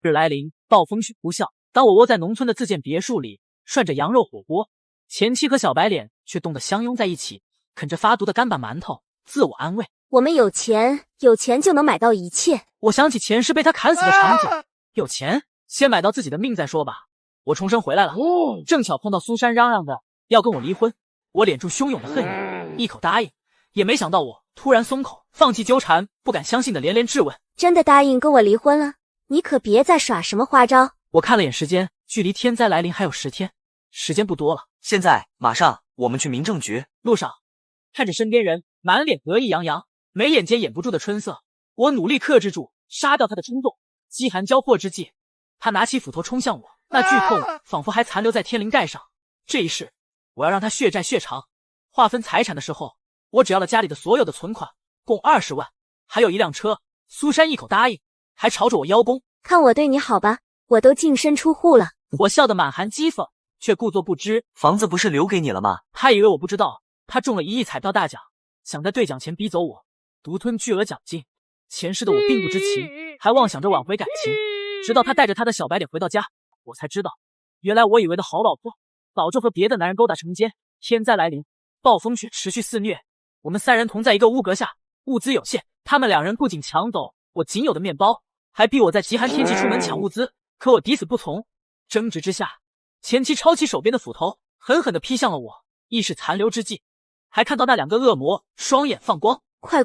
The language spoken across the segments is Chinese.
日来临，暴风雪呼啸。当我窝在农村的自建别墅里，涮着羊肉火锅，前妻和小白脸却冻得相拥在一起，啃着发毒的干巴馒头，自我安慰：我们有钱，有钱就能买到一切。我想起前世被他砍死的场景，有钱先买到自己的命再说吧。我重生回来了，正巧碰到苏珊嚷嚷着要跟我离婚，我敛住汹涌的恨意，一口答应。也没想到我突然松口，放弃纠缠，不敢相信的连连质问：真的答应跟我离婚了？你可别再耍什么花招。我看了眼时间，距离天灾来临还有10天，时间不多了。现在马上我们去民政局。路上看着身边人满脸得意洋洋，眉眼间掩不住的春色，我努力克制住杀掉他的冲动。饥寒交迫之际，他拿起斧头冲向我，那剧痛仿佛还残留在天灵盖上。这一世我要让他血债血偿。划分财产的时候，我只要了家里的所有的存款，共20万，还有1辆车。苏珊一口答应，还朝着我邀功。看我对你好吧，我都净身出户了。我笑得满含讥讽，却故作不知。房子不是留给你了吗？他以为我不知道，他中了1亿彩票大奖，想在兑奖前逼走我，独吞巨额奖金。前世的我并不知情，还妄想着挽回感情。直到他带着他的小白脸回到家，我才知道，原来我以为的好老婆早就和别的男人勾搭成奸。天灾来临，暴风雪持续肆虐，我们3人同在一个屋阁下，物资有限，他们2人不仅抢走我仅有的面包，还逼我在极寒天气出门抢物资，可我抵死不从。争执之下，前妻抄起手边的斧头，狠狠地劈向了我。意识残留之际，还看到那2个恶魔双眼放光。快，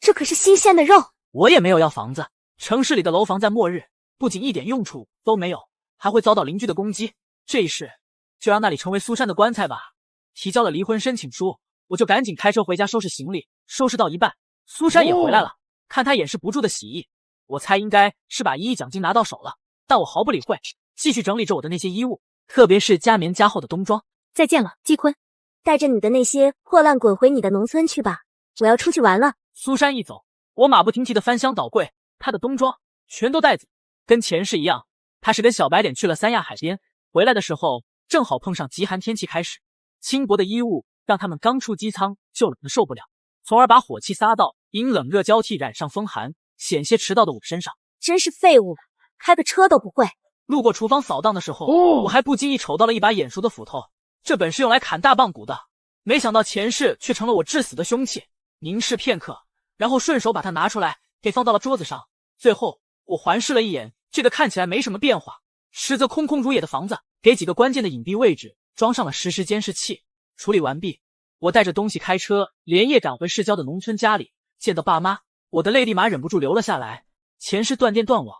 这可是新鲜的肉。我也没有要房子，城市里的楼房在末日不仅一点用处都没有，还会遭到邻居的攻击。这一世就让那里成为苏珊的棺材吧。提交了离婚申请书，我就赶紧开车回家收拾行李。收拾到一半，苏珊也回来了，看她掩饰不住的喜意，我猜应该是把1亿奖金拿到手了，但我毫不理会，继续整理着我的那些衣物，特别是加棉加厚的冬装。再见了，季坤，带着你的那些破烂滚回你的农村去吧，我要出去玩了。苏珊一走，我马不停蹄的翻箱倒柜，她的冬装全都带走，跟前世一样。她是跟小白脸去了三亚海边，回来的时候正好碰上极寒天气开始，轻薄的衣物让他们刚出机舱就冷得受不了，从而把火气撒到因冷热交替染上风寒，险些迟到的我身上。真是废物，开个车都不会。路过厨房扫荡的时候，我还不经意瞅到了一把眼熟的斧头，这本是用来砍大棒骨的，没想到前世却成了我致死的凶器。凝视片刻，然后顺手把它拿出来给放到了桌子上。最后我环视了一眼这个看起来没什么变化，实则空空如也的房子，给几个关键的隐蔽位置装上了实时监视器。处理完毕，我带着东西开车连夜赶回市郊的农村家里。见到爸妈，我的泪立马忍不住流了下来。前世断电断网，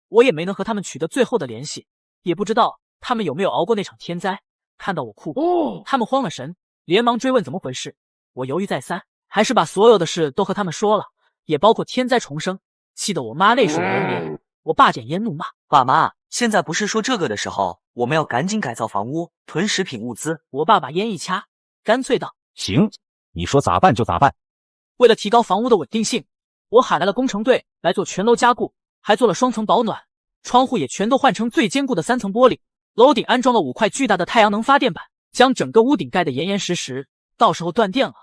我也没能和他们取得最后的联系，也不知道他们有没有熬过那场天灾。看到我哭，他们慌了神，连忙追问怎么回事。我犹豫再三，还是把所有的事都和他们说了，也包括天灾重生，气得我妈泪水连连。我爸点烟怒骂：爸妈，现在不是说这个的时候，我们要赶紧改造房屋，囤食品物资。我爸把烟一掐，干脆道：行，你说咋办就咋办。为了提高房屋的稳定性，我喊来了工程队来做全楼加固，还做了双层保暖，窗户也全都换成最坚固的3层玻璃，楼顶安装了5块巨大的太阳能发电板，将整个屋顶盖得严严实实，到时候断电了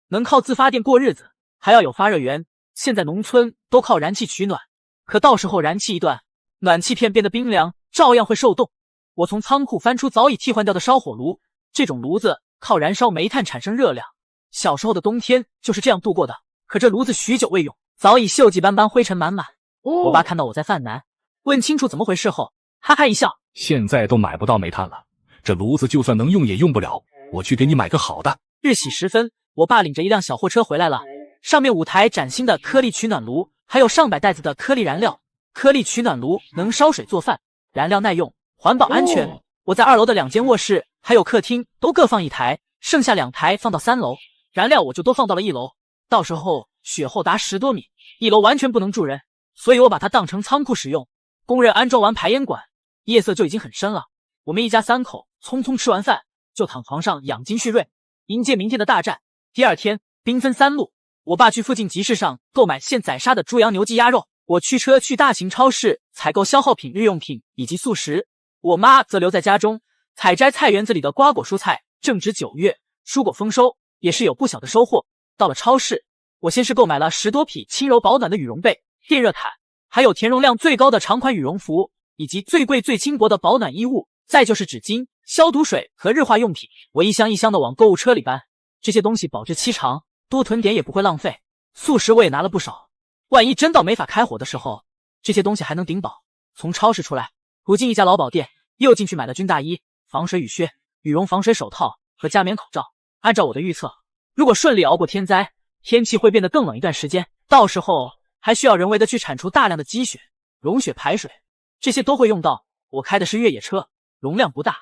能靠自发电过日子，还要有发热源。现在农村都靠燃气取暖，可到时候燃气一断，暖气片变得冰凉，照样会受冻。我从仓库翻出早已替换掉的烧火炉，这种炉子靠燃烧煤炭产生热量，小时候的冬天就是这样度过的。可这炉子许久未用，早已锈迹斑斑，灰尘满满。我爸看到我在犯难，问清楚怎么回事后，哈哈一笑：现在都买不到煤炭了，这炉子就算能用也用不了，我去给你买个好的。日喜时分，我爸领着一辆小货车回来了，上面5台崭新的颗粒取暖炉，还有上百袋子的颗粒燃料。颗粒取暖炉能烧水做饭，燃料耐用，环保安全。我在2楼的2间卧室还有客厅都各放1台，剩下2台放到3楼，燃料我就都放到了1楼。到时候雪厚达10多米，1楼完全不能住人，所以我把它当成仓库使用。工人安装完排烟管，夜色就已经很深了。我们一家3口匆匆吃完饭，就躺床上养精蓄锐，迎接明天的大战。第2天兵分3路，我爸去附近集市上购买现宰杀的猪羊牛鸡鸭肉，我驱车去大型超市采购消耗品、日用品以及速食，我妈则留在家中采摘菜园子里的瓜果蔬菜。正值9月，蔬果丰收，也是有不小的收获。到了超市，我先是购买了10多匹轻柔保暖的羽绒被、电热毯，还有填容量最高的长款羽绒服，以及最贵最轻薄的保暖衣物，再就是纸巾、消毒水和日化用品。我一箱一箱的往购物车里搬，这些东西保质期长，多囤点也不会浪费。速食我也拿了不少，万一真到没法开火的时候，这些东西还能顶饱。从超市出来，途经一家劳保店，又进去买了军大衣、防水雨靴、羽绒防水手套和加棉口罩。按照我的预测，如果顺利熬过天灾，天气会变得更冷一段时间，到时候还需要人为的去铲除大量的积雪、融雪排水，这些都会用到。我开的是越野车，容量不大，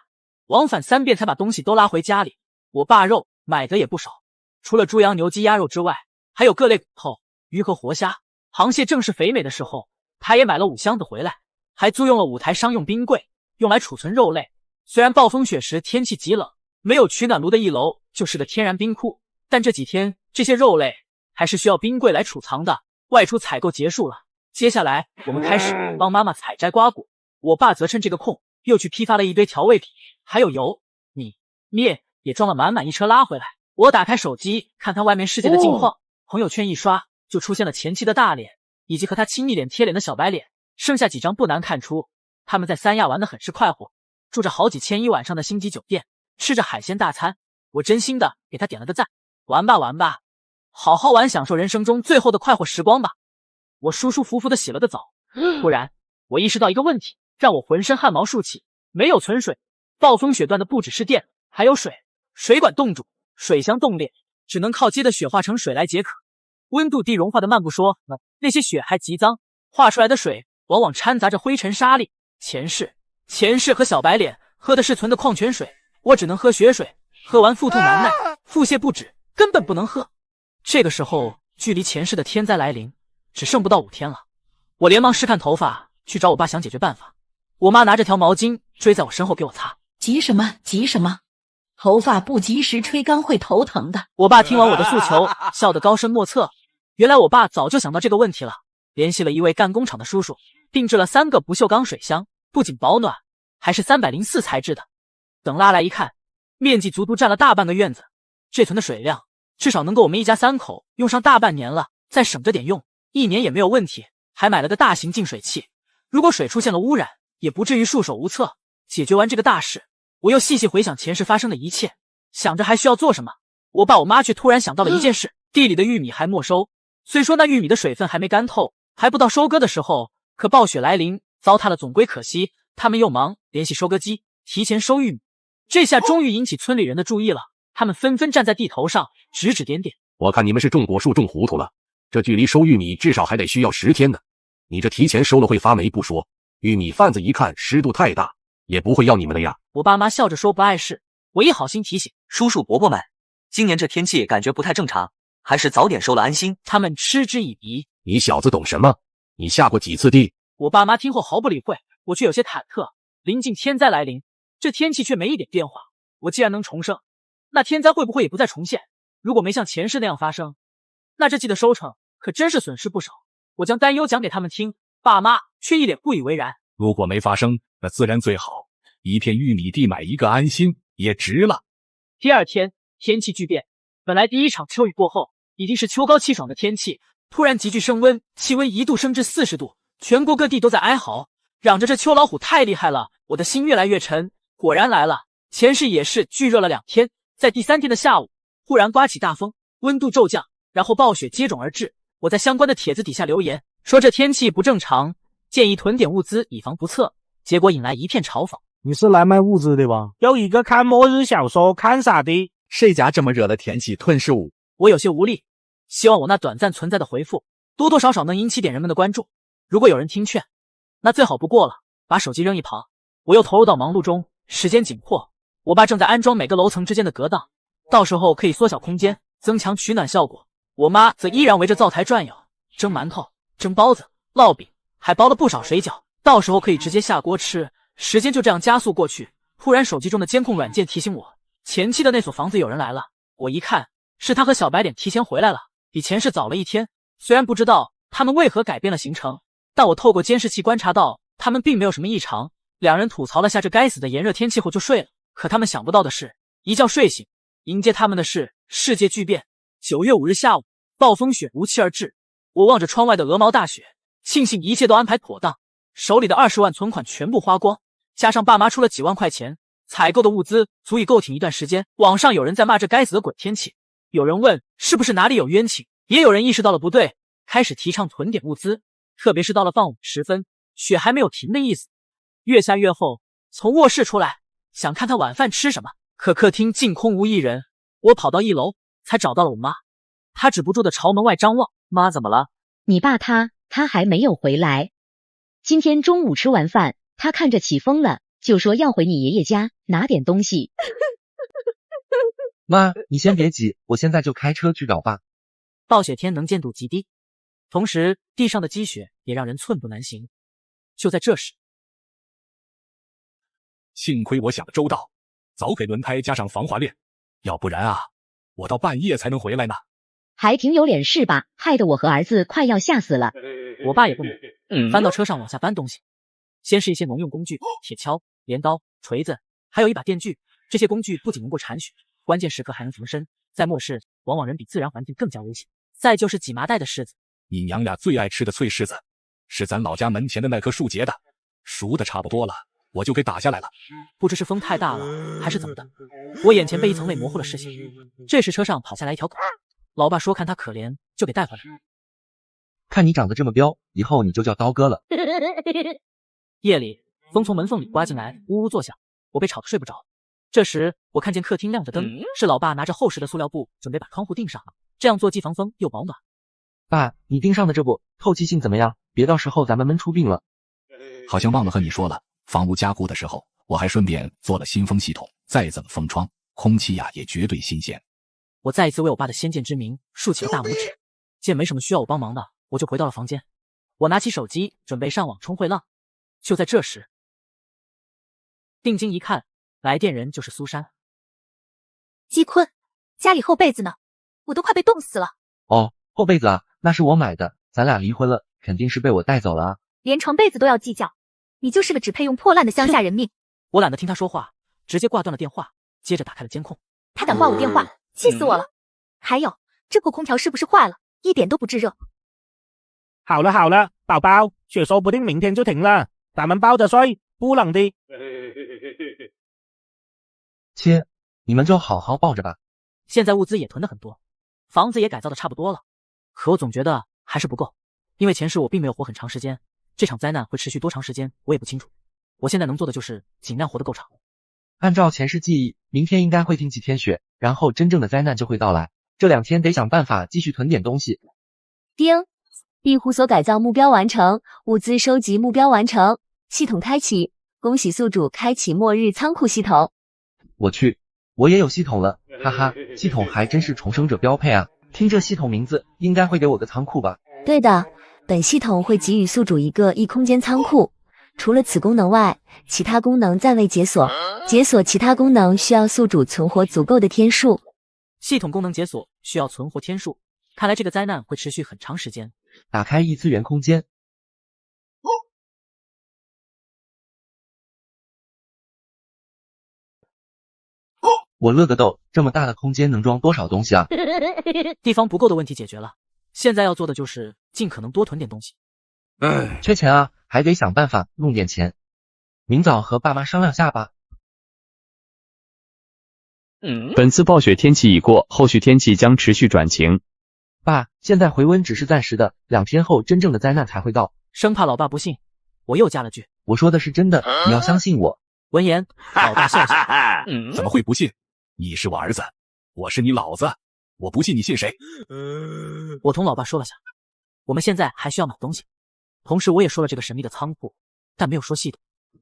往返3遍才把东西都拉回家里。我爸肉买的也不少，除了猪羊牛鸡鸭肉之外，还有各类骨头、鱼和活虾、螃蟹。正是肥美的时候，他也买了5箱子回来，还租用了5台商用冰柜，用来储存肉类。虽然暴风雪时天气极冷，没有取暖炉的1楼就是个天然冰库，但这几天这些肉类还是需要冰柜来储藏的。外出采购结束了，接下来我们开始帮妈妈采摘瓜果，我爸则趁这个空又去批发了一堆调味品，还有油、米、面也装了满满一车拉回来。我打开手机看他外面世界的近况，朋友圈一刷就出现了前妻的大脸，以及和他亲昵脸贴脸的小白脸，剩下几张不难看出他们在三亚玩得很是快活，住着好几千一晚上的星级酒店，吃着海鲜大餐。我真心的给他点了个赞，玩吧玩吧，好好玩，享受人生中最后的快活时光吧。我舒舒服服的洗了个澡，突然我意识到一个问题，让我浑身汗毛竖起。没有存水，暴风雪断的不只是电，还有水，水管冻住，水箱冻裂，只能靠接的雪化成水来解渴。温度低融化的漫步说，那些雪还极脏，化出来的水往往掺杂着灰尘沙粒。前世和小白脸喝的是存的矿泉水，我只能喝雪水，喝完腹痛难耐，腹泻不止，根本不能喝。这个时候距离前世的天灾来临只剩不到5天了，我连忙试看头发，去找我爸想解决办法。我妈拿着条毛巾追在我身后给我擦。急什么急什么，头发不及时吹干会头疼的。我爸听完我的诉求，笑得高深莫测。原来我爸早就想到这个问题了，联系了一位干工厂的叔叔，定制了3个不锈钢水箱，不仅保暖，还是304材质的。等拉来一看，面积足足占了大半个院子，这存的水量至少能够我们一家3口用上大半年了，再省着点用，1年也没有问题。还买了个大型净水器，如果水出现了污染，也不至于束手无策。解决完这个大事，我又细细回想前世发生的一切，想着还需要做什么。我爸我妈却突然想到了一件事，地里的玉米还没收。虽说那玉米的水分还没干透，还不到收割的时候，可暴雪来临，糟蹋了总归可惜。他们又忙联系收割机，提前收玉米。这下终于引起村里人的注意了，他们纷纷站在地头上指指点点。我看你们是种果树种糊涂了，这距离收玉米至少还得需要10天呢。你这提前收了会发霉不说，玉米贩子一看湿度太大，也不会要你们的呀。我爸妈笑着说不碍事，我一好心提醒，叔叔伯伯们，今年这天气感觉不太正常，还是早点收了安心。他们嗤之以鼻。你小子懂什么？你下过几次地？我爸妈听后毫不理会，我却有些忐忑。临近天灾来临，这天气却没一点变化，我既然能重生，那天灾会不会也不再重现？如果没像前世那样发生，那这季的收成可真是损失不少。我将担忧讲给他们听，爸妈却一脸不以为然。如果没发生，那自然最好，一片玉米地买一个安心也值了。第2天天气巨变，本来第一场秋雨过后已经是秋高气爽的天气，突然急剧升温，气温1度升至40度，全国各地都在哀嚎，嚷着这秋老虎太厉害了。我的心越来越沉，果然来了，前世也是巨热了2天，在第3天的下午，忽然刮起大风，温度骤降，然后暴雪接踵而至。我在相关的帖子底下留言说这天气不正常，建议囤点物资以防不测，结果引来一片嘲讽。你是来卖物资的吧？有一个看末日小说看啥的？谁家这么热的天气囤食物？我有些无力，希望我那短暂存在的回复多多少少能引起点人们的关注。如果有人听劝，那最好不过了。把手机扔一旁，我又投入到忙碌中，时间紧迫。我爸正在安装每个楼层之间的隔档，到时候可以缩小空间，增强取暖效果。我妈则依然围着灶台转悠，蒸馒头、蒸包子、烙饼，还包了不少水饺，到时候可以直接下锅吃。时间就这样加速过去，突然手机中的监控软件提醒我，前期的那所房子有人来了。我一看，是他和小白脸提前回来了，比前世早了1天。虽然不知道他们为何改变了行程，但我透过监视器观察到他们并没有什么异常。2人吐槽了下这该死的炎热天气后就睡了，可他们想不到的是，一觉睡醒，迎接他们的是世界巨变。9月5日下午，暴风雪如期而至。我望着窗外的鹅毛大雪，庆幸一切都安排妥当，手里的20万存款全部花光，加上爸妈出了几万块钱，采购的物资足以够挺一段时间。网上有人在骂这该死的鬼天气，有人问是不是哪里有冤情，也有人意识到了不对，开始提倡囤点物资。特别是到了傍晚时分，雪还没有停的意思。越下越后，从卧室出来，想看看晚饭吃什么，可客厅竟空无一人。我跑到1楼，才找到了我妈，她止不住的朝门外张望。妈，怎么了？你爸他还没有回来。今天中午吃完饭，他看着起风了，就说要回你爷爷家拿点东西。妈，你先别急，我现在就开车去找爸。暴雪天能见度极低，同时地上的积雪也让人寸步难行。就在这时，幸亏我想得周到，早给轮胎加上防滑链，要不然啊，我到半夜才能回来呢。还挺有脸是吧？害得我和儿子快要吓死了。我爸也不猛，翻到车上往下搬东西。先是一些农用工具，铁锹、镰刀、锤子，还有一把电锯。这些工具不仅能够铲雪，关键时刻还能防身，在末世往往人比自然环境更加危险。再就是几麻袋的柿子，你娘俩最爱吃的脆柿子，是咱老家门前的那棵树结的，熟的差不多了，我就给打下来了。不知是风太大了还是怎么的，我眼前被一层泪模糊了视线。这时车上跑下来一条狗，老爸说看他可怜，就给带回来。看你长得这么彪，以后你就叫刀哥了。夜里，风从门缝里刮进来，呜呜作响，我被吵得睡不着。这时，我看见客厅亮着灯，是老爸拿着厚实的塑料布，准备把窗户钉上，这样做既防风又保暖。爸，你钉上的这布透气性怎么样？别到时候咱们闷出病了。好像忘了和你说了，房屋加固的时候，我还顺便做了新风系统，再怎么封窗，空气呀也绝对新鲜。我再一次为我爸的先见之明竖起了大拇指。见没什么需要我帮忙的，我就回到了房间。我拿起手机准备上网冲会浪。就在这时，定睛一看，来电人就是苏珊。季坤，家里厚被子呢，我都快被冻死了。哦，厚被子啊，那是我买的，咱俩离婚了，肯定是被我带走了啊。连床被子都要计较，你就是个只配用破烂的乡下人命。我懒得听他说话，直接挂断了电话，接着打开了监控。他敢挂我电话，气死我了。还有，这破空调是不是坏了？一点都不炙热。好了好了，宝宝，雪说不定明天就停了，咱们抱着睡，不冷的。切，你们就好好抱着吧。现在物资也囤得很多，房子也改造的差不多了，可我总觉得还是不够，因为前世我并没有活很长时间，这场灾难会持续多长时间我也不清楚。我现在能做的就是尽量活得够长。按照前世记忆，明天应该会停几天雪，然后真正的灾难就会到来。这2天得想办法继续囤点东西。丁，庇护所改造目标完成，物资收集目标完成，系统开启，恭喜宿主开启末日仓库系统。我去，我也有系统了，哈哈，系统还真是重生者标配啊！听这系统名字，应该会给我个仓库吧？对的，本系统会给予宿主一个异空间仓库，除了此功能外，其他功能暂未解锁。解锁其他功能需要宿主存活足够的天数。系统功能解锁需要存活天数，看来这个灾难会持续很长时间。打开异次元空间。我勒个豆，这么大的空间能装多少东西啊？地方不够的问题解决了，现在要做的就是尽可能多囤点东西。缺钱啊，还得想办法弄点钱。明早和爸妈商量下吧。本次暴雪天气已过，后续天气将持续转晴。爸，现在回温只是暂时的，2天后真正的灾难才会到。生怕老爸不信，我又加了句：我说的是真的，你要相信我。闻言，老爸笑笑：怎么会不信？你是我儿子，我是你老子，我不信你信谁？我同老爸说了下，我们现在还需要买东西，同时我也说了这个神秘的仓库，但没有说细的。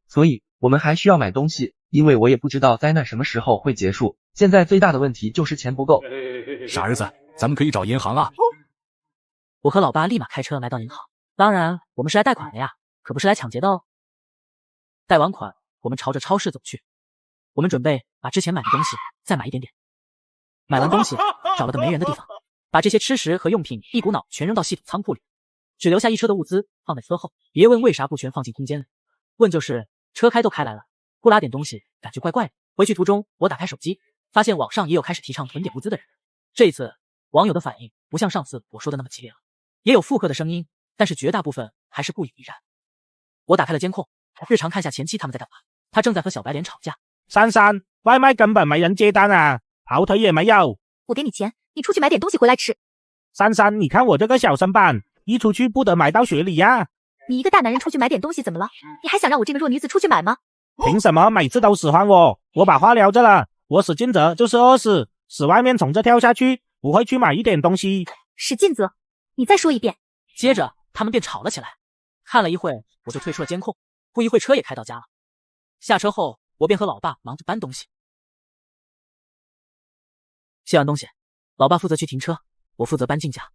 所以我们还需要买东西，因为我也不知道灾难什么时候会结束。现在最大的问题就是钱不够。傻儿子，咱们可以找银行啊。我和老爸立马开车来到银行，当然我们是来贷款的呀，可不是来抢劫的哦。贷完款，我们朝着超市走去。我们准备把之前买的东西再买一点点。买完东西，找了个没人的地方，把这些吃食和用品一股脑全扔到系统仓库里，只留下一车的物资放在车后。别问为啥不全放进空间里，问就是车开都开来了，不拉点东西感觉怪怪的。回去途中，我打开手机，发现网上也有开始提倡囤点物资的人。这一次网友的反应不像上次我说的那么激烈了，也有附和的声音，但是绝大部分还是不以为然。我打开了监控，日常看下前妻他们在干嘛。他正在和小白脸吵架。珊珊，外卖根本没人接单啊，跑腿也没有。我给你钱，你出去买点东西回来吃。珊珊，你看我这个小身板，一出去不得埋到雪里呀。你一个大男人出去买点东西怎么了？你还想让我这个弱女子出去买吗？凭什么每次都使唤我？我把话撩着了，我使劲则就是饿死，使外面从这跳下去，不会去买一点东西。使劲则，你再说一遍。接着他们便吵了起来。看了一会，我就退出了监控。不一会车也开到家了。下车后，我便和老爸忙着搬东西。卸完东西，老爸负责去停车，我负责搬进家。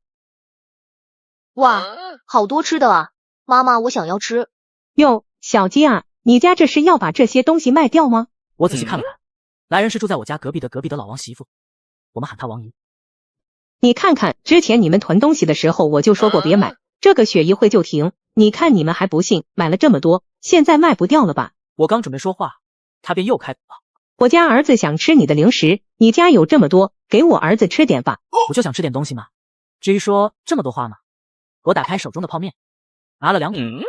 哇，好多吃的啊！妈妈，我想要吃。哟，小鸡啊，你家这是要把这些东西卖掉吗？我仔细看了看，来人是住在我家隔壁的老王媳妇，我们喊她王姨。你看看，之前你们囤东西的时候我就说过别买，这个雪一会就停。你看你们还不信，买了这么多，现在卖不掉了吧？我刚准备说话，他便又开口了。我家儿子想吃你的零食，你家有这么多，给我儿子吃点吧。我就想吃点东西嘛，至于说这么多话吗？我打开手中的泡面，拿了2桶。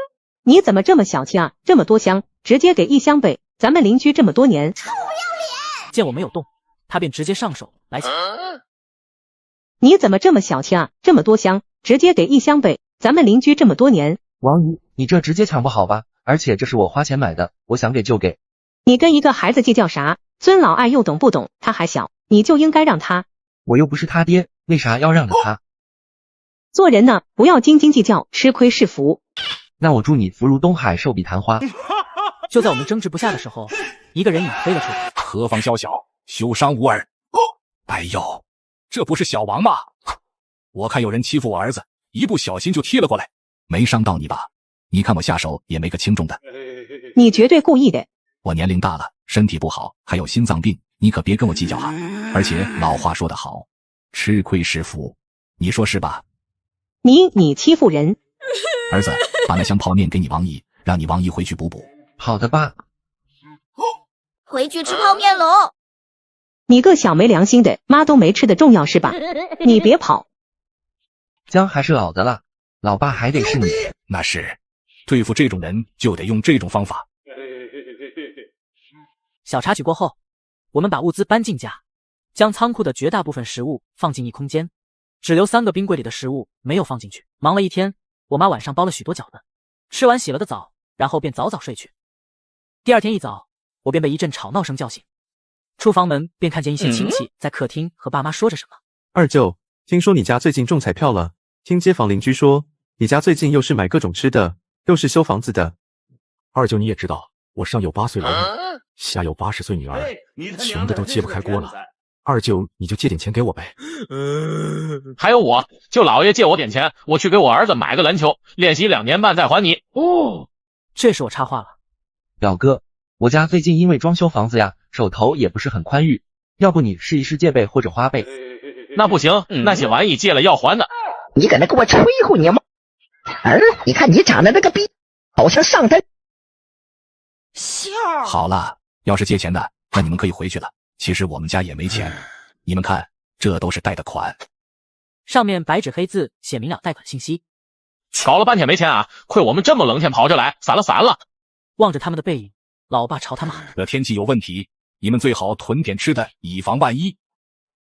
你怎么这么小气啊？这么多箱，直接给1箱呗。咱们邻居这么多年。臭不要脸！见我没有动，他便直接上手来抢。你怎么这么小气啊？这么多箱，直接给1箱呗。咱们邻居这么多年。王姨，你这直接抢不好吧？而且这是我花钱买的，我想给就给。你跟一个孩子计较啥？尊老爱幼懂不懂？他还小，你就应该让他。我又不是他爹，为啥要让着他？做人呢，不要斤斤计较，吃亏是福。那我祝你福如东海，寿比昙花。就在我们争执不下的时候，一个人影飞了出来。何方宵小，休伤无耳。哎呦，这不是小王吗？我看有人欺负我儿子，一不小心就踢了过来，没伤到你吧？你看我下手也没个轻重的。你绝对故意的。我年龄大了，身体不好，还有心脏病，你可别跟我计较啊。而且老话说得好，吃亏是福，你说是吧？你欺负人。儿子，把那箱泡面给你王姨，让你王姨回去补补。好的爸。回去吃泡面喽。你个小没良心的，妈都没吃的重要是吧？你别跑。姜还是老的辣，老爸还得是你。那是，对付这种人就得用这种方法。小插曲过后，我们把物资搬进家，将仓库的绝大部分食物放进一空间，只留3个冰柜里的食物没有放进去。忙了一天，我妈晚上包了许多饺子，吃完洗了个澡，然后便早早睡去。第二天一早，我便被一阵吵闹声叫醒，出房门便看见一些亲戚在客厅和爸妈说着什么。二舅，听说你家最近中彩票了，听街坊邻居说，你家最近又是买各种吃的，又是修房子的。二舅你也知道，我上有8岁老母，下有80岁女儿，穷的都揭不开锅了。二舅你就借点钱给我呗。还有我，就老爷借我点钱，我去给我儿子买个篮球，练习2年半再还你。这时我插话了，表哥，我家最近因为装修房子呀，手头也不是很宽裕，要不你试一试借呗或者花呗。那不行，那些玩意借了要还的。你搁那给我吹呼你吗？你看你长得那个逼，好像上单。好了，要是借钱的，那你们可以回去了。其实我们家也没钱，你们看，这都是贷的款。上面白纸黑字写明了贷款信息。搞了半天没钱啊，亏我们这么冷天跑着来，散了。望着他们的背影，老爸朝他们喊：这天气有问题，你们最好囤点吃的，以防万一。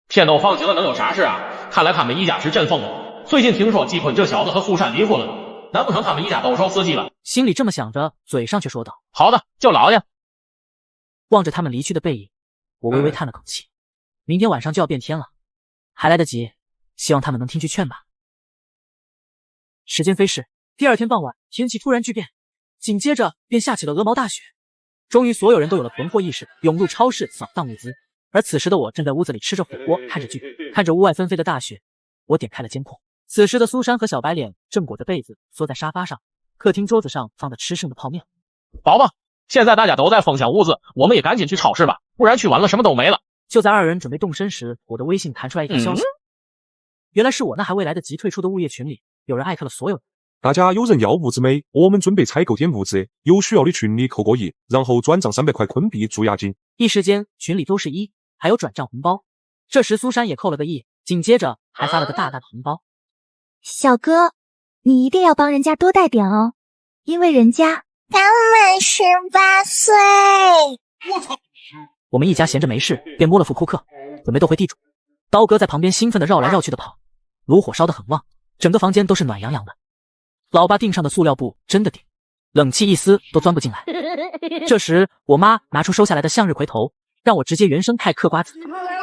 天都放晴了，能有啥事啊？看来他们一家是真疯了。最近听说季坤这小子和富山离婚了，难不成他们一家都收司机了？心里这么想着，嘴上却说道：好的，就老爷。望着他们离去的背影，我微微叹了口气。明天晚上就要变天了，还来得及，希望他们能听句劝吧。时间飞逝，第二天傍晚，天气突然巨变，紧接着便下起了鹅毛大雪。终于所有人都有了囤货意识，涌入超市扫荡物资。而此时的我正在屋子里吃着火锅，看着剧，看着屋外纷飞的大雪。我点开了监控，此时的苏珊和小白脸正裹着被子缩在沙发上，客厅桌子上放着吃剩的泡面。宝宝，现在大家都在分享物资，我们也赶紧去超市吧，不然去晚了什么都没了。就在2人准备动身时，我的微信弹出来一条消息，原来是我那还未来得及退出的物业群里，有人艾特了所有人。大家有人要物资没？我们准备采购点物资，有需要的群里扣个1，然后转账300块昆币驻押金。一时间群里都是1，还有转账红包。这时苏珊也扣了个1，紧接着还发了个大大的红包。小哥，你一定要帮人家多带点哦，因为人家刚满18岁。我操！我们一家闲着没事，便摸了副扑克，准备斗回地主。刀哥在旁边兴奋地绕来绕去的跑，炉火烧得很旺，整个房间都是暖洋洋的。老爸订上的塑料布真的顶，冷气一丝都钻不进来。这时，我妈拿出收下来的向日葵头，让我直接原生态嗑瓜子。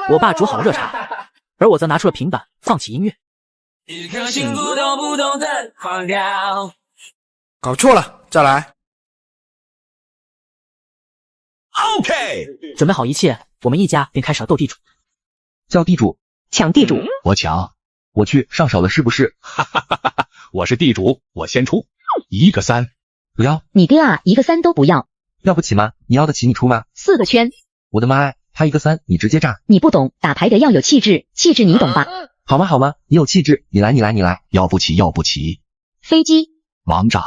我爸煮好了热茶，而我则拿出了平板，放起音乐。一颗心不动不动的放掉。搞错了，再来。OK， 准备好一切，我们一家便开始了斗地主。叫地主，抢地主，我抢，我去上手了是不是？哈哈哈哈哈！我是地主，我先出，1个3，不要。你爹啊，1个3都不要，要不起吗？你要得起你出吗？4个圈。我的妈哎，他1个3，你直接炸。你不懂，打牌得要有气质，气质你懂吧？好吗好吗，你有气质，你来你来你来。要不起要不起。飞机。王炸。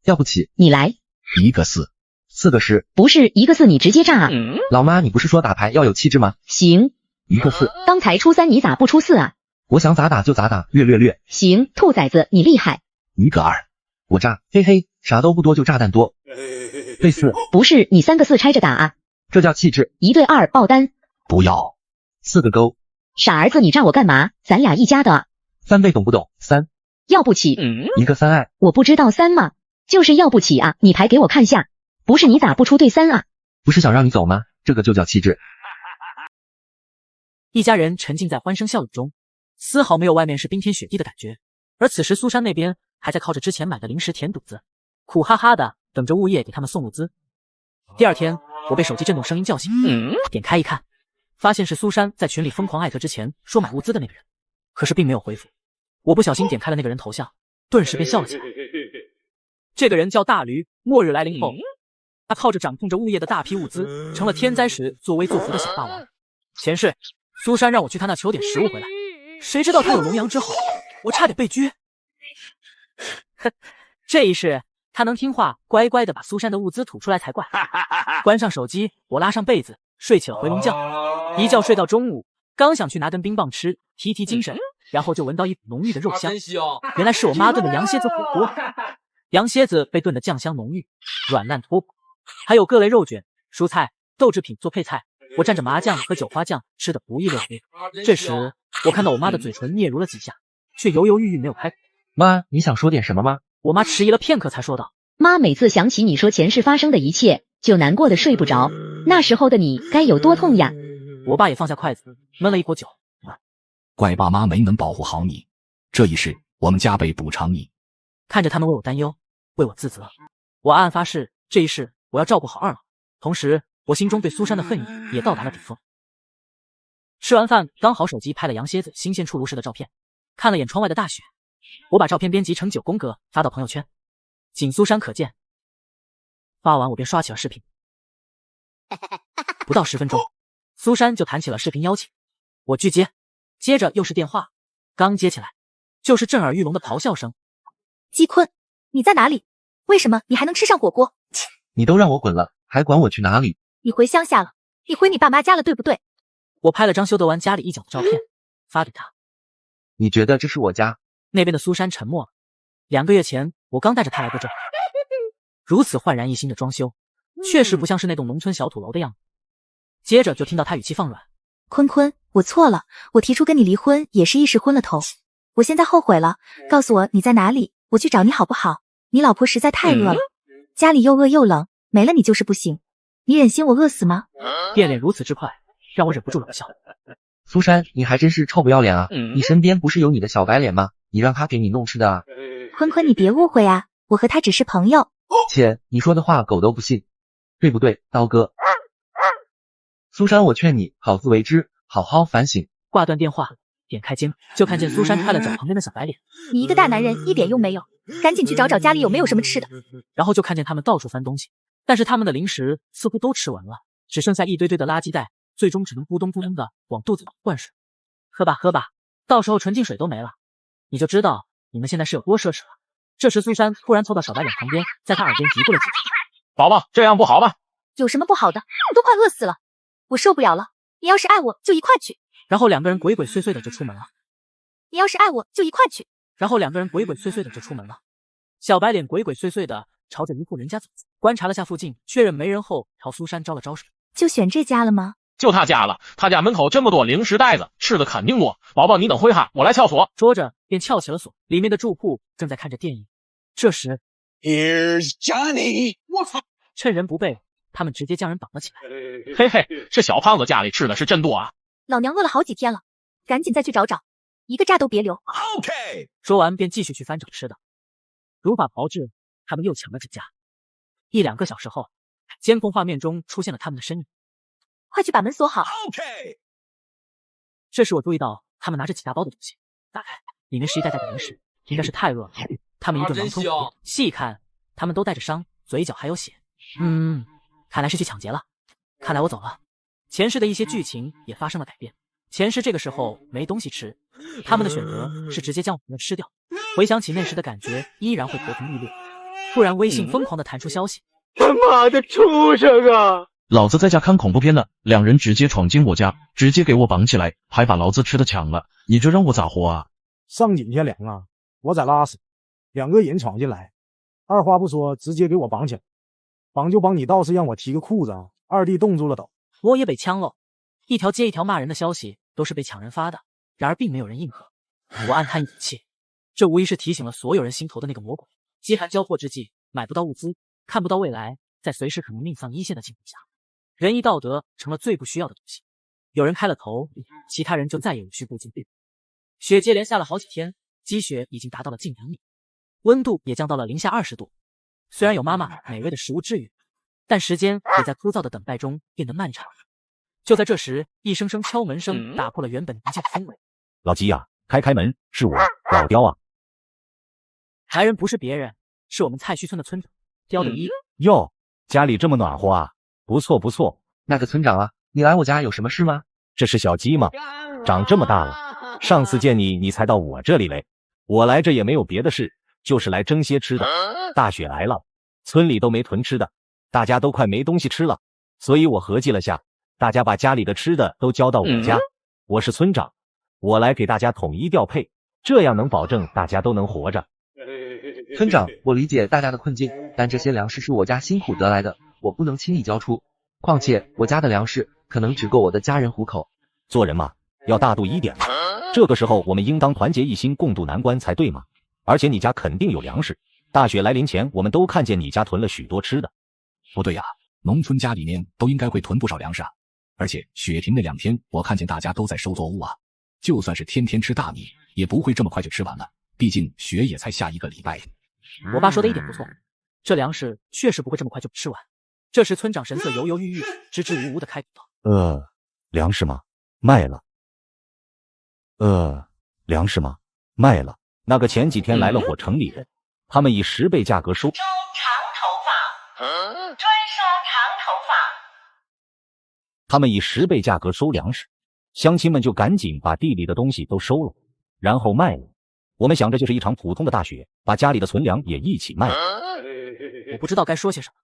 要不起。你来。1个4。4个10。不是1个4，你直接炸啊！老妈，你不是说打牌要有气质吗？行。1个4。刚才出3，你咋不出4啊？我想咋打就咋打，略。行，兔崽子，你厉害。1个2。我炸，嘿嘿，啥都不多就炸弹多。对4。不是，你3个4拆着打啊。这叫气质。1对2爆单。不要。 4个勾。傻儿子，你炸我干嘛？咱俩一家的。 3倍懂不懂？3。要不起。1个3爱。我不知道3吗？就是要不起啊！你牌给我看下。不是你咋不出对3啊？不是想让你走吗？这个就叫气质。一家人沉浸在欢声笑语中，丝毫没有外面是冰天雪地的感觉。而此时苏珊那边还在靠着之前买的零食填肚子，苦哈哈的等着物业给他们送物资。第二天，我被手机震动声音叫醒，点开一看，发现是苏珊在群里疯狂艾特之前说买物资的那个人，可是并没有回复。我不小心点开了那个人头像，顿时便笑了起来。这个人叫大驴，末日来临后，他靠着掌控着物业的大批物资，成了天灾时作威作福的小霸王。前世苏珊让我去他那求点食物回来，谁知道他有龙阳之好，我差点被撅。哼，这一世他能听话，乖乖的把苏珊的物资吐出来才怪。关上手机，我拉上被子，睡起了回笼觉。一觉睡到中午，刚想去拿根冰棒吃，提精神，然后就闻到一股浓郁的肉香。原来是我妈炖的羊蝎子火锅。羊蝎子被炖得酱香浓郁，软烂脱骨，还有各类肉卷、蔬菜、豆制品做配菜。我蘸着麻酱和韭花酱吃得不亦乐乎。这时我看到我妈的嘴唇嗫嚅了几下，却犹犹豫豫没有开口。妈，你想说点什么吗？我妈迟疑了片刻才说道：妈每次想起你说前世发生的一切，就难过的睡不着。那时候的你该有多痛呀！我爸也放下筷子，闷了一口酒。怪爸妈没能保护好你，这一世我们加倍补偿你。看着他们为我担忧，为我自责，我暗暗发誓，这一世我要照顾好二老。同时我心中对苏珊的恨意也到达了顶峰。吃完饭，刚好手机拍了羊蝎子新鲜出炉时的照片，看了眼窗外的大雪，我把照片编辑成9宫格发到朋友圈，仅苏珊可见。发完我便刷起了视频，不到10分钟，苏珊就弹起了视频邀请，我拒接，接着又是电话，刚接起来就是震耳欲聋的咆哮声。季坤，你在哪里？为什么你还能吃上火锅？你都让我滚了，还管我去哪里？你回乡下了，你回你爸妈家了，对不对？我拍了张修德完家里一角的照片，发给他。你觉得这是我家？那边的苏珊沉默了。2个月前，我刚带着他来过这，如此焕然一新的装修，确实不像是那栋农村小土楼的样子。接着就听到他语气放软：坤坤，我错了，我提出跟你离婚也是一时昏了头，我现在后悔了，告诉我你在哪里，我去找你好不好？你老婆实在太饿了，家里又饿又冷，没了你就是不行。你忍心我饿死吗？变脸如此之快，让我忍不住冷笑。苏珊，你还真是臭不要脸啊！你身边不是有你的小白脸吗？你让他给你弄吃的啊！坤坤，你别误会啊，我和他只是朋友。切，你说的话狗都不信，对不对，刀哥？苏珊，我劝你好自为之，好好反省。挂断电话，点开监，就看见苏珊踹了脚旁边的小白脸。你一个大男人一点用没有，赶紧去找找家里有没有什么吃的。然后就看见他们到处翻东西，但是他们的零食似乎都吃完了，只剩下一堆堆的垃圾袋，最终只能咕咚咕咚的往肚子里灌水。喝吧喝吧，到时候纯净水都没了，你就知道你们现在是有多奢侈了。这时苏珊突然凑到小白脸旁边，在他耳边嘀咕了几句：宝宝，这样不好吧？有什么不好的？我都快饿死了，我受不了了。你要是爱我就一块去。然后2个人鬼鬼祟祟的就出门了。你要是爱我就一块去。然后两个人鬼鬼祟祟的就出门了。小白脸鬼鬼祟祟的朝着一户人家走，观察了下附近，确认没人后，朝苏珊招了招手。就选这家了吗？就他家了，他家门口这么多零食袋子，吃的肯定多。宝宝，你等会哈，我来撬锁。说着便撬起了锁，里面的住户正在看着电影。这时 ，Here's Johnny！ 我操！趁人不备，他们直接将人绑了起来。嘿嘿，这小胖子家里吃的是真多啊！老娘饿了好几天了，赶紧再去找找，一个渣都别留。OK。说完便继续去翻找吃的。如法炮制，他们又抢了整家。1-2个小时后，监控画面中出现了他们的身影。快去把门锁好。OK。这时我注意到他们拿着几大包的东西，打开里面是一袋袋的零食，应该是太饿了。他们一顿狼吞虎咽，细看他们都带着伤，嘴角还有血。看来是去抢劫了。看来我走了。前世的一些剧情也发生了改变。前世这个时候没东西吃，他们的选择是直接将我们吃掉。回想起那时的感觉，依然会头疼欲裂。突然微信疯狂的弹出消息：他妈的畜生啊！老子在家看恐怖片呢，两人直接闯进我家，直接给我绑起来，还把老子吃的抢了，你这让我咋活啊？上紧些粮啊！我在拉屎，2个人闯进来，二话不说直接给我绑起来，绑就绑，你倒是让我提个裤子啊！二弟冻住了都，我也被呛了，一条接一条骂人的消息都是被抢人发的，然而并没有人应和。我暗叹一口气，这无疑是提醒了所有人心头的那个魔鬼。饥寒交迫之际，买不到物资，看不到未来，在随时可能命丧一线的情况下，仁义道德成了最不需要的东西。有人开了头，其他人就再也无需顾忌。雪接连下了好几天，积雪已经达到了近2米，温度也降到了零下20度。虽然有妈妈美味的食物治愈，但时间也在枯燥的等待中变得漫长。就在这时，一声声敲门声打破了原本宁静的氛围。老吉呀，开门，是我，老刁啊！来人不是别人，是我们蔡徐村的村长刁德一。哟，家里这么暖和啊，不错不错。那个村长啊，你来我家有什么事吗？这是小鸡吗？长这么大了，上次见你才到我这里来。我来这也没有别的事，就是来争些吃的。大雪来了，村里都没囤吃的，大家都快没东西吃了，所以我合计了下，大家把家里的吃的都交到我家。我是村长，我来给大家统一调配，这样能保证大家都能活着。村长，我理解大家的困境，但这些粮食是我家辛苦得来的，我不能轻易交出。况且我家的粮食可能只够我的家人糊口。做人嘛，要大度一点嘛。这个时候我们应当团结一心，共度难关才对嘛。而且你家肯定有粮食，大雪来临前我们都看见你家囤了许多吃的。不对呀，农村家里面都应该会囤不少粮食啊。而且雪停那2天，我看见大家都在收作物啊。就算是天天吃大米，也不会这么快就吃完了。毕竟雪也才下1个礼拜。我爸说的一点不错，这粮食确实不会这么快就吃完。这时村长神色犹犹豫豫，支支吾吾的开口道：粮食吗？卖了。粮食吗？卖了。那个前几天来了伙城里人，他们以10倍价格收。长头发，专收长头发。他们以10倍价格收粮食，乡亲们就赶紧把地里的东西都收了，然后卖了。我们想着就是一场普通的大雪，把家里的存粮也一起卖了。我不知道该说些什么，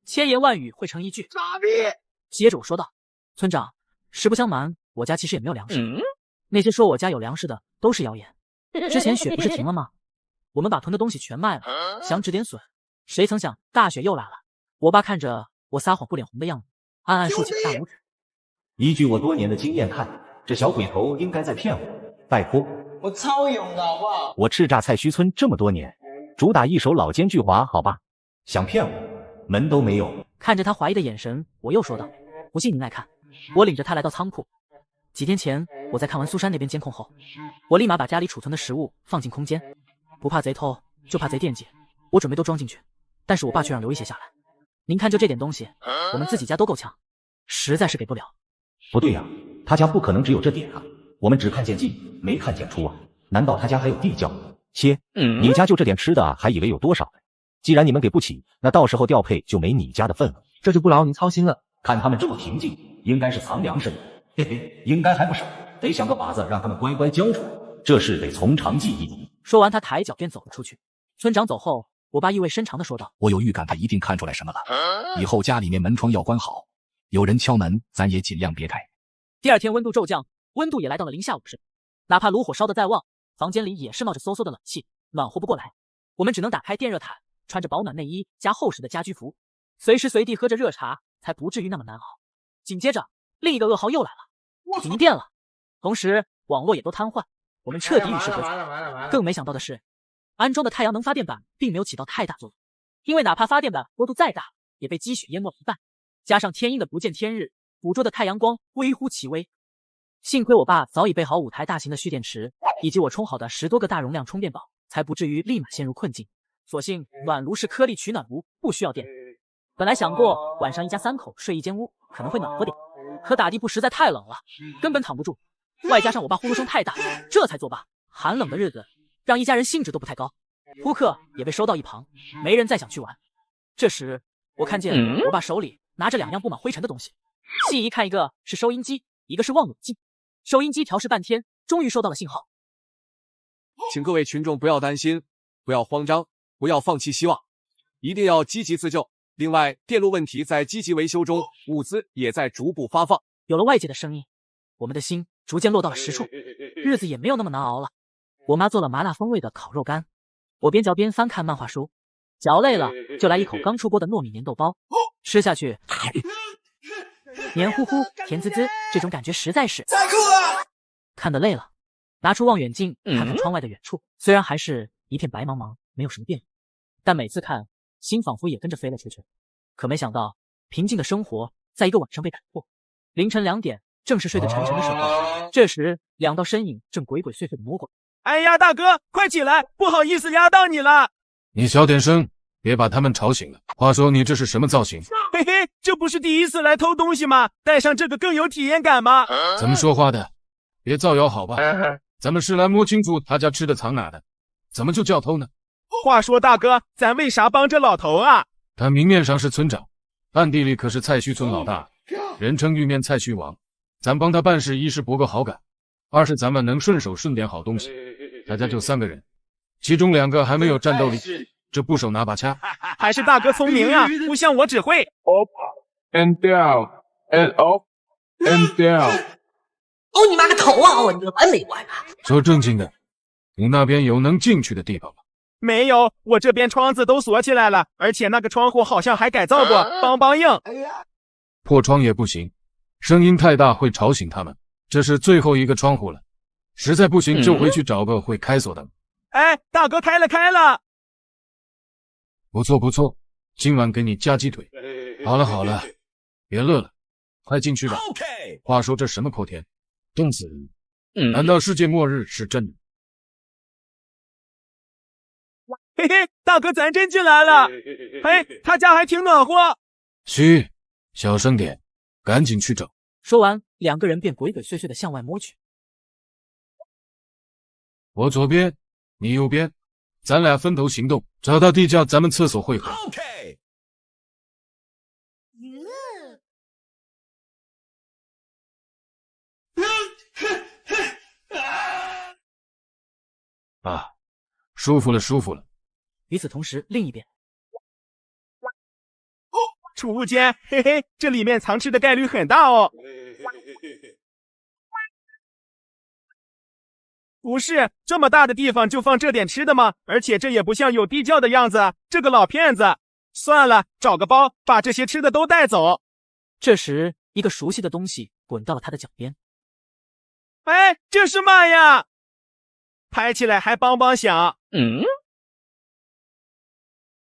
千言万语汇成一句：傻逼。接着我说道：村长，实不相瞒，我家其实也没有粮食。那些说我家有粮食的都是谣言。之前雪不是停了吗？我们把囤的东西全卖了，想止点损，谁曾想大雪又来了。我爸看着我撒谎不脸红的样子，暗暗竖起了大拇指。依据我多年的经验看，这小鬼头应该在骗我。拜托，我超勇的好不好？我叱咤蔡徐村这么多年，主打一手老奸巨猾，好吧？想骗我，门都没有。看着他怀疑的眼神，我又说道：不信您来看。我领着他来到仓库。几天前，我在看完苏珊那边监控后，我立马把家里储存的食物放进空间，不怕贼偷，就怕贼惦记。我准备都装进去，但是我爸却让留一些下来。您看，就这点东西，我们自己家都够呛，实在是给不了。不对呀，他家不可能只有这点啊，我们只看见进，没看见出啊。难道他家还有地窖？切，你家就这点吃的啊，还以为有多少呢？既然你们给不起，那到时候调配就没你家的份了。这就不劳您操心了。看他们这么平静，应该是藏粮食的，嘿嘿，应该还不少，得想个法子让他们乖乖交出来，这事得从长计议。说完，他抬脚便走了出去。村长走后，我爸意味深长地说道：我有预感他一定看出来什么了，以后家里面门窗要关好，有人敲门咱也尽量别开。第2天温度骤降，温度也来到了零下50，哪怕炉火烧得再旺，房间里也是冒着嗖嗖的冷气，暖和不过来。我们只能打开电热毯，穿着保暖内衣加厚实的家居服，随时随地喝着热茶，才不至于那么难熬。紧接着，另一个噩耗又来了，停电了，同时网络也都瘫痪，我们彻底与世隔绝。更没想到的是，安装的太阳能发电板并没有起到太大作用，因为哪怕发电板坡度再大，也被积雪淹没一半，加上天阴的不见天日，捕捉的太阳光微乎其微。幸亏我爸早已备好5台大型的蓄电池，以及我充好的10多个大容量充电宝，才不至于立马陷入困境。所幸暖炉是颗粒取暖炉，不需要电。本来想过晚上一家3口睡一间屋可能会暖和点，可打地铺实在太冷了，根本躺不住，外加上我爸呼噜声太大，这才作罢。寒冷的日子让一家人兴致都不太高，扑克也被收到一旁，没人再想去玩。这时我看见我爸手里拿着2样布满灰尘的东西，细一看，一个是收音机，一个是望远镜。收音机调试半天，终于收到了信号。请各位群众不要担心，不要慌张，不要放弃希望，一定要积极自救。另外，电路问题在积极维修中，物资也在逐步发放。有了外界的声音，我们的心逐渐落到了实处，日子也没有那么难熬了。我妈做了麻辣风味的烤肉干，我边嚼边翻看漫画书，嚼累了就来一口刚出锅的糯米粘豆包，吃下去黏糊糊甜滋滋，这种感觉实在是太酷了。看得累了，拿出望远镜看看窗外的远处，虽然还是一片白茫茫，没有什么变化，但每次看心仿佛也跟着飞了出去。可没想到平静的生活在一个晚上被打破。凌晨2点，正是睡得沉沉的时候，这时2道身影正鬼鬼祟祟的摸过来。哎呀，大哥，快起来，不好意思压到你了。你小点声，别把他们吵醒了。话说你这是什么造型？嘿嘿，这不是第一次来偷东西吗？带上这个更有体验感吗？怎么说话的？别造谣好吧？咱们是来摸清楚他家吃的藏哪的，怎么就叫偷呢？话说大哥，咱为啥帮着老头啊？他明面上是村长，暗地里可是菜墟村老大，人称玉面菜墟王。咱帮他办事，一是博个好感，二是咱们能顺手顺点好东西。他家就3个人，其中2个还没有战斗力，这部手拿把掐。还是大哥聪明啊，不像我只会 up and down and up and down。哦你妈个头啊！哦你完没完啊？说正经的，你那边有能进去的地方吗？没有，我这边窗子都锁起来了，而且那个窗户好像还改造过，梆梆硬。破窗也不行，声音太大会吵醒他们。这是最后一个窗户了，实在不行就回去找个会开锁的。哎，大哥开了！不错不错，今晚给你加鸡腿。好了，别乐了，快进去吧。话说这什么破天，冻死人！难道世界末日是真的？嘿嘿，大哥咱真进来了。嘿，他家还挺暖和。嘘，小声点，赶紧去找。说完，2个人便鬼鬼祟祟的向外摸去。我左边，你右边，咱俩分头行动，找到地窖，咱们厕所汇合。啊，舒服了。与此同时，另一边，储物间，嘿嘿，这里面藏吃的概率很大哦。不是，这么大的地方就放这点吃的吗？而且这也不像有地窖的样子，这个老骗子。算了，找个包，把这些吃的都带走。这时，一个熟悉的东西滚到了他的脚边。哎，这是嘛呀？拍起来还梆梆响。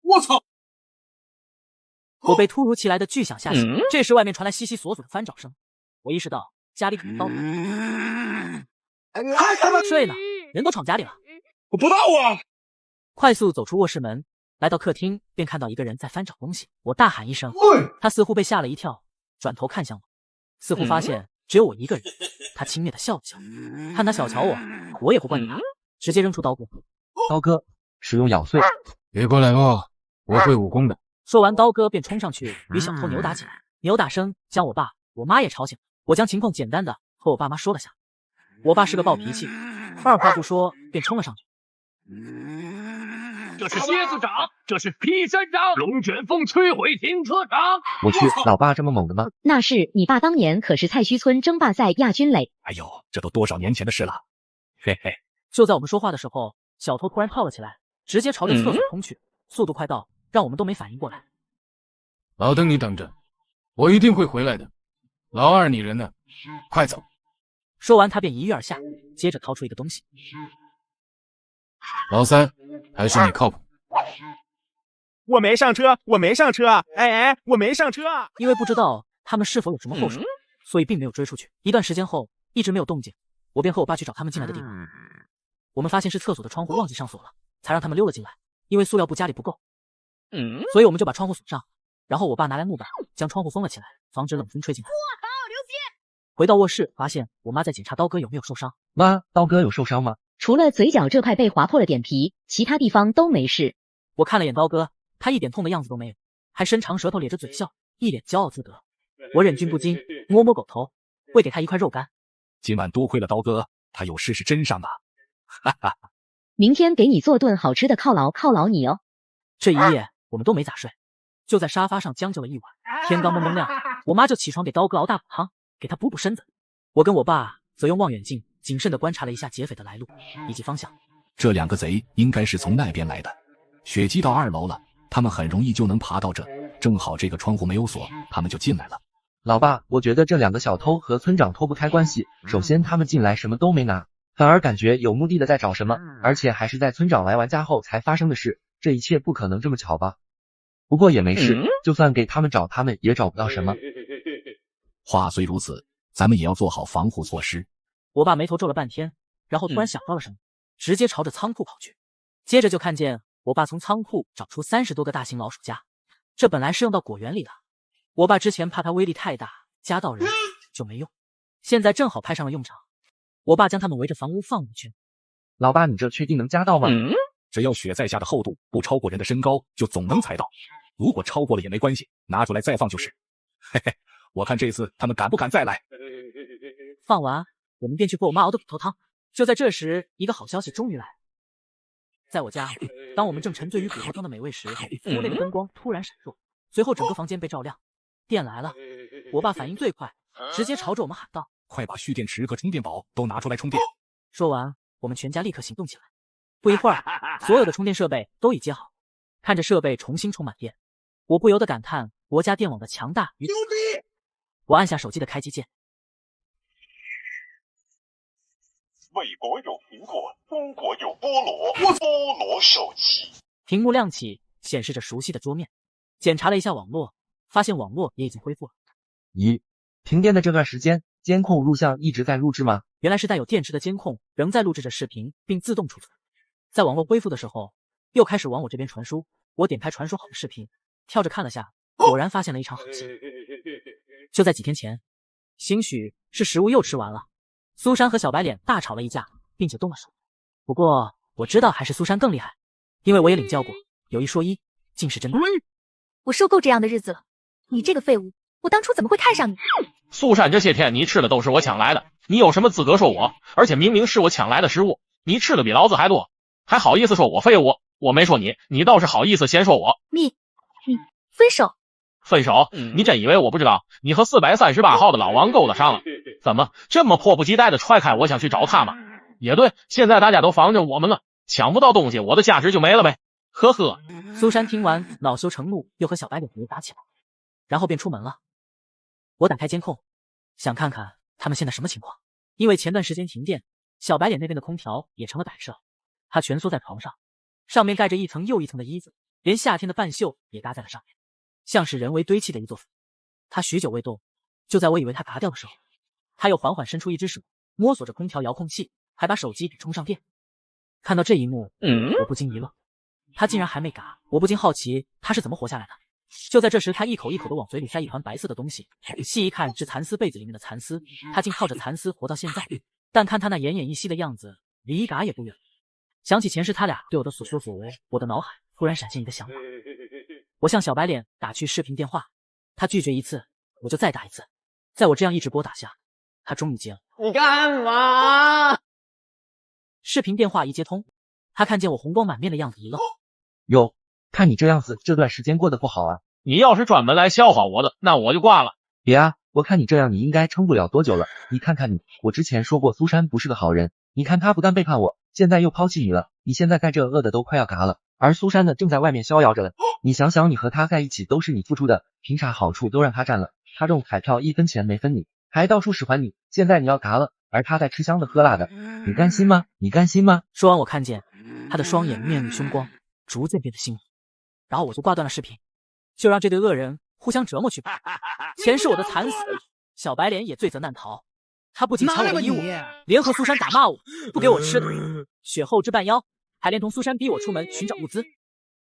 我操！我被突如其来的巨响吓醒，这时外面传来悉悉索索的翻找声，我意识到家里可能遭了。睡呢，人都闯家里了。我不到啊！快速走出卧室门，来到客厅，便看到一个人在翻找东西。我大喊一声，他似乎被吓了一跳，转头看向我，似乎发现只有我一个人。他轻蔑的笑了笑，看他小瞧我，我也不惯他，直接扔出刀哥。刀哥，使用咬碎。别过来哦，我会武功的。说完，刀哥便冲上去与小偷扭打起来，扭打声将我爸、我妈也吵醒了。我将情况简单的和我爸妈说了下。我爸是个暴脾气，二话不说便冲了上去。这是蝎子掌，这是劈山掌，龙卷风摧毁停车场。我去，老爸这么猛的吗？那是你爸当年可是菜墟村争霸赛亚军嘞。哎呦，这都多少年前的事了。嘿嘿，就在我们说话的时候，小偷突然跳了起来，直接朝着厕所冲去，速度快到让我们都没反应过来。老邓，你等着，我一定会回来的。老二，你人呢？快走！说完，他便一跃而下，接着掏出一个东西。老三，还是你靠谱。我没上车，我没上车，哎，我没上车。因为不知道他们是否有什么后手，所以并没有追出去。一段时间后，一直没有动静，我便和我爸去找他们进来的地方。我们发现是厕所的窗户忘记上锁了，才让他们溜了进来。因为塑料布家里不够，所以我们就把窗户锁上。然后我爸拿来木板将窗户封了起来，防止冷风吹进来。回到卧室，发现我妈在检查刀哥有没有受伤。妈，刀哥有受伤吗？除了嘴角这块被划破了点皮，其他地方都没事。我看了眼刀哥，他一点痛的样子都没有，还伸长舌头咧着嘴笑，一脸骄傲自得。我忍俊不禁，摸摸狗头，喂给他一块肉干。今晚多亏了刀哥，他有事是真伤啊！哈哈。明天给你做顿好吃的犒劳你哦。这一夜我们都没咋睡，就在沙发上将就了一晚。天刚蒙蒙亮，我妈就起床给刀哥熬大补汤，给他补补身子。我跟我爸则用望远镜谨慎地观察了一下劫匪的来路以及方向。这两个贼应该是从那边来的，血迹到2楼了，他们很容易就能爬到这，正好这个窗户没有锁，他们就进来了。老爸，我觉得这两个小偷和村长脱不开关系。首先他们进来什么都没拿，反而感觉有目的的在找什么，而且还是在村长来完家后才发生的事，这一切不可能这么巧吧？不过也没事，就算给他们找，他们也找不到什么。话虽如此，咱们也要做好防护措施。我爸眉头皱了半天，然后突然想到了什么，直接朝着仓库跑去。接着就看见我爸从仓库找出30多个大型老鼠夹，这本来是用到果园里的，我爸之前怕它威力太大夹到人就没用，现在正好派上了用场。我爸将它们围着房屋放了一圈。老爸，你这确定能夹到吗？只要雪在下的厚度不超过人的身高，就总能踩到。如果超过了也没关系，拿出来再放就是。嘿嘿，我看这次他们敢不敢再来。放完，我们便去喝我妈熬的骨头汤。就在这时，一个好消息终于来。在我家，当我们正沉醉于骨头汤的美味时，屋内的灯光突然闪烁，随后整个房间被照亮。电来了，我爸反应最快，直接朝着我们喊道：“快把蓄电池和充电宝都拿出来充电！”说完，我们全家立刻行动起来。不一会儿，所有的充电设备都已接好，看着设备重新充满电，我不由得感叹国家电网的强大与。我按下手机的开机键。美国有苹果，中国有菠萝，菠萝手机。屏幕亮起，显示着熟悉的桌面。检查了一下网络，发现网络也已经恢复了。咦，停电的这段时间，监控录像一直在录制吗？原来是带有电池的监控仍在录制着视频，并自动储存。在网络恢复的时候，又开始往我这边传输。我点开传输好的视频，跳着看了下，果然发现了一场好戏。就在几天前，兴许是食物又吃完了，苏珊和小白脸大吵了一架，并且动了手。不过我知道还是苏珊更厉害，因为我也领教过，有一说一，竟是真的。我受够这样的日子了，你这个废物，我当初怎么会看上你？苏珊，这些天你吃的都是我抢来的，你有什么资格说我？而且明明是我抢来的食物，你吃的比老子还多，还好意思说我废物？我没说你，你倒是好意思先说我。你分手？分手？你真以为我不知道？你和438号的老王勾搭上了？怎么这么迫不及待的踹开我想去找他吗？也对，现在大家都防着我们了，抢不到东西，我的价值就没了呗。呵呵。苏珊听完，恼羞成怒，又和小白脸扭打起来，然后便出门了。我打开监控，想看看他们现在什么情况。因为前段时间停电，小白脸那边的空调也成了摆设，他蜷缩在床上，上面盖着一层又一层的衣子，连夏天的半袖也搭在了上面，像是人为堆砌的一座府。他许久未动，就在我以为他嘎掉的时候，他又缓缓伸出一只手，摸索着空调遥控器，还把手机给充上电。看到这一幕，我不禁一愣，他竟然还没嘎，我不禁好奇他是怎么活下来的。就在这时，他一口一口的往嘴里塞一团白色的东西，细一看是蚕丝被子里面的蚕丝，他竟靠着蚕丝活到现在。但看他那奄奄一息的样子，离一嘎也不远。想起前世他俩对我的所作所为，我的脑海突然闪现一个想法。我向小白脸打去视频电话，他拒绝一次，我就再打一次。在我这样一直拨打下，他终于接了。你干嘛？视频电话一接通，他看见我红光满面的样子一愣。哟，看你这样子，这段时间过得不好啊。你要是专门来笑话我的，那我就挂了。别啊，我看你这样，你应该撑不了多久了。你看看你，我之前说过苏珊不是个好人，你看她不但背叛我，现在又抛弃你了，你现在该这饿的都快要嘎了，而苏珊呢正在外面逍遥着呢。你想想，你和他在一起都是你付出的，凭啥好处都让他占了？他中彩票1分钱没分你，还到处使唤你，现在你要嘎了，而他在吃香的喝辣的，你甘心吗？你甘心吗？说完，我看见他的双眼面露凶光，逐渐变得凶。然后我就挂断了视频，就让这对恶人互相折磨去吧。钱是我的惨死，小白脸也罪责难逃。他不仅抢我的衣物，连和苏珊打骂我，不给我吃的，血后置半妖，还连同苏珊逼我出门寻找物资，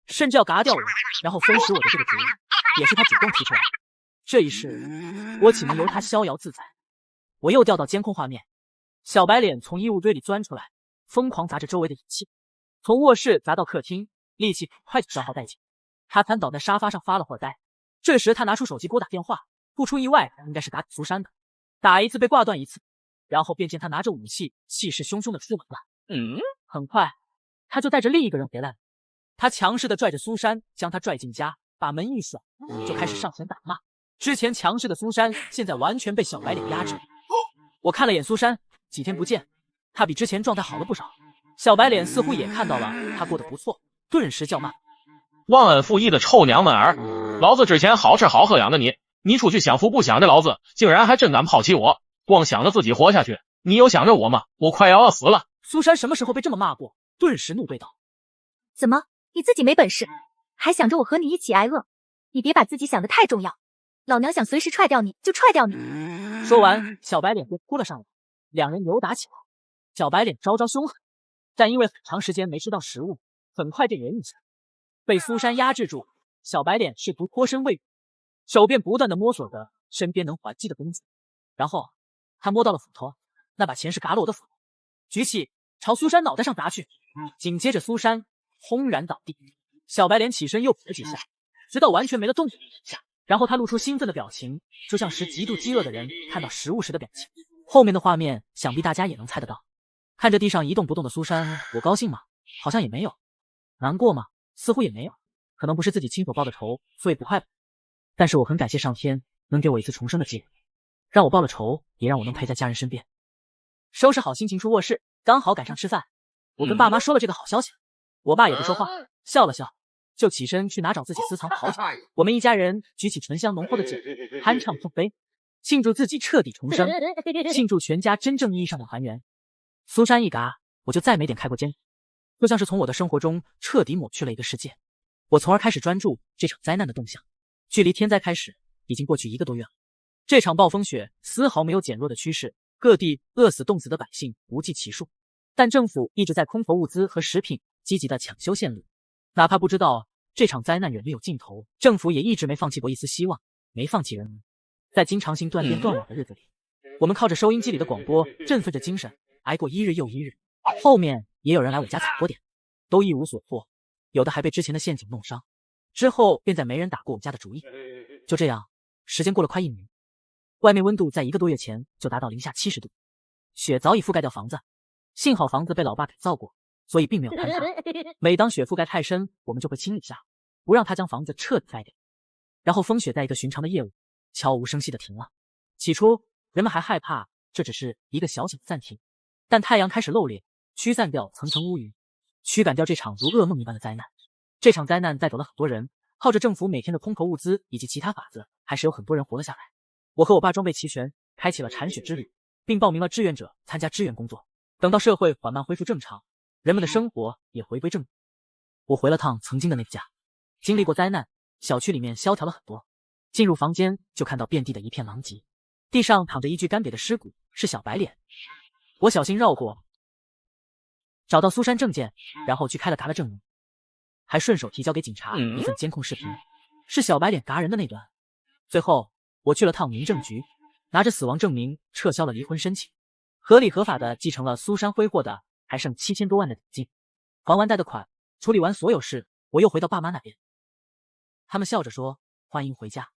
甚至要嘎掉我，然后分食我的这个主意，也是他主动提出来的。这一世，我岂能由他逍遥自在？我又调到监控画面，小白脸从衣物堆里钻出来，疯狂砸着周围的仪器，从卧室砸到客厅，力气快就消耗殆尽。他瘫倒在沙发上发了会儿呆。这时他拿出手机给我打电话，不出意外应该是打给苏珊的。打一次被挂断一次，然后便见他拿着武器，气势汹汹的出门了。很快他就带着另一个人回来了。他强势的拽着苏珊，将她拽进家，把门一甩，就开始上前打骂。之前强势的苏珊，现在完全被小白脸压制。我看了眼苏珊，几天不见，她比之前状态好了不少。小白脸似乎也看到了她过得不错，顿时叫骂：忘恩负义的臭娘们儿！老子之前好吃好喝养的你，你出去享福不享的老子，竟然还真敢抛弃我！光想着自己活下去，你有想着我吗？我快要饿死了！苏珊什么时候被这么骂过？顿时怒对道：怎么，你自己没本事，还想着我和你一起挨饿？你别把自己想得太重要，老娘想随时踹掉你就踹掉你！说完，小白脸便扑了上来，两人扭打起来。小白脸招招凶狠，但因为很长时间没吃到食物，很快便忍一下。被苏珊压制住，小白脸试图脱身位，手便不断的摸索着身边能还击的东西。然后他摸到了斧头，那把钱是嘎了我的斧头，举起朝苏珊脑袋上砸去。紧接着苏珊轰然倒地，小白脸起身又扑了几下，直到完全没了动静下，然后他露出兴奋的表情，就像是极度饥饿的人看到食物时的表情。后面的画面想必大家也能猜得到。看着地上一动不动的苏珊，我高兴吗？好像也没有。难过吗？似乎也没有。可能不是自己亲手报的仇，所以不快吧。但是我很感谢上天能给我一次重生的机会，让我报了仇，也让我能陪在家人身边。收拾好心情出卧室，刚好赶上吃饭。我跟爸妈说了这个好消息，我爸也不说话，笑了笑，就起身去拿找自己私藏的好酒。我们一家人举起醇香浓厚的酒，酣畅碰杯，庆祝自己彻底重生，庆祝全家真正意义上的团圆。苏珊一嘎，我就再没点开过监，就像是从我的生活中彻底抹去了一个世界。我从而开始专注这场灾难的动向。距离天灾开始已经过去1个多月了，这场暴风雪丝毫没有减弱的趋势，各地饿死冻死的百姓不计其数，但政府一直在空投物资和食品，积极的抢修线路。哪怕不知道这场灾难远没有尽头，政府也一直没放弃过一丝希望，没放弃人民。在经常性断电断网的日子里，我们靠着收音机里的广播振奋着精神，挨过一日又一日。后面也有人来我家踩过点，都一无所获，有的还被之前的陷阱弄伤。之后便再没人打过我家的主意。就这样，时间过了快1年，外面温度在1个多月前就达到零下70度，雪早已覆盖掉房子。幸好房子被老爸改造过，所以并没有坍塌。每当雪覆盖太深，我们就会清理下，不让它将房子彻底盖掉。然后风雪在一个寻常的夜晚，悄无声息地停了。起初人们还害怕这只是一个小小的暂停，但太阳开始露脸，驱散掉层层乌云，驱赶掉这场如噩梦一般的灾难。这场灾难带走了很多人，靠着政府每天的空投物资以及其他法子，还是有很多人活了下来。我和我爸装备齐全，开启了铲雪之旅，并报名了志愿者参加支援工作。等到社会缓慢恢复正常，人们的生活也回归正轨。我回了趟曾经的那个家，经历过灾难，小区里面萧条了很多。进入房间就看到遍地的一片狼藉，地上躺着一具干瘪的尸骨，是小白脸。我小心绕过，找到苏珊证件，然后去开了嘎的证明，还顺手提交给警察一份监控视频，是小白脸嘎人的那段。最后我去了趟民政局，拿着死亡证明撤销了离婚申请，合理合法的继承了苏珊挥霍的还剩7000多万的礼金。还完贷的款，处理完所有事，我又回到爸妈那边。他们笑着说：“欢迎回家。”